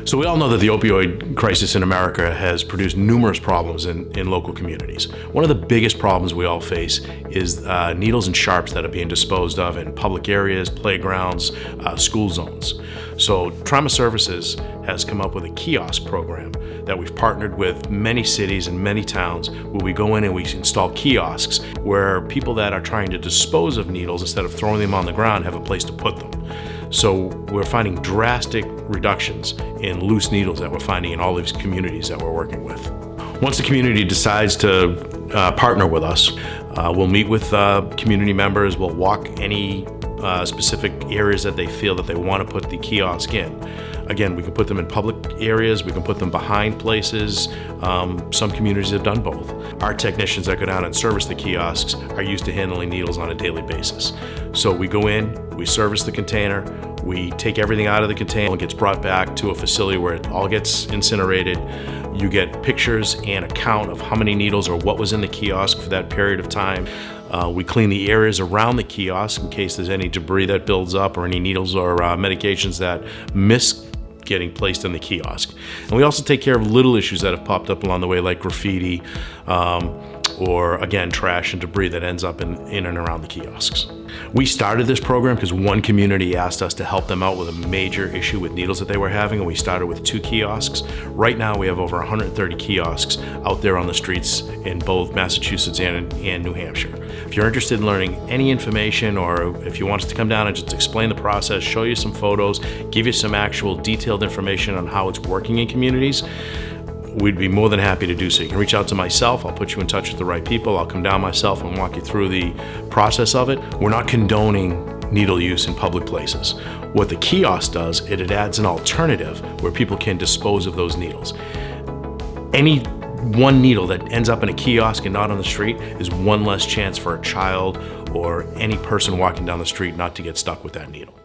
So we all know that the opioid crisis in America has produced numerous problems in local communities. One of the biggest problems we all face is needles and sharps that are being disposed of in public areas, playgrounds, school zones. So Trauma Services has come up with a kiosk program that we've partnered with many cities and many towns, where we go in and we install kiosks where people that are trying to dispose of needles, instead of throwing them on the ground, have a place to put them. So we're finding drastic reductions in loose needles that we're finding in all these communities that we're working with. Once the community decides to partner with us, we'll meet with community members, we'll walk any specific areas that they feel that they want to put the kiosk in. Again, we can put them in public areas, we can put them behind places. Some communities have done both. Our technicians that go down and service the kiosks are used to handling needles on a daily basis. So we go in, we service the container, we take everything out of the container, it gets brought back to a facility where it all gets incinerated. You get pictures and a count of how many needles or what was in the kiosk for that period of time. We clean the areas around the kiosk in case there's any debris that builds up or any needles or medications that miss getting placed in the kiosk. And we also take care of little issues that have popped up along the way, like graffiti or, again, trash and debris that ends up in and around the kiosks. We started this program because one community asked us to help them out with a major issue with needles that they were having, and we started with 2 kiosks. Right now we have over 130 kiosks out there on the streets in both Massachusetts and New Hampshire. If you're interested in learning any information, or if you want us to come down and just explain the process, show you some photos, give you some actual detailed information on how it's working in communities, we'd be more than happy to do so. You can reach out to myself, I'll put you in touch with the right people, I'll come down myself and walk you through the process of it. We're not condoning needle use in public places. What the kiosk does, it adds an alternative where people can dispose of those needles. Any one needle that ends up in a kiosk and not on the street is one less chance for a child or any person walking down the street not to get stuck with that needle.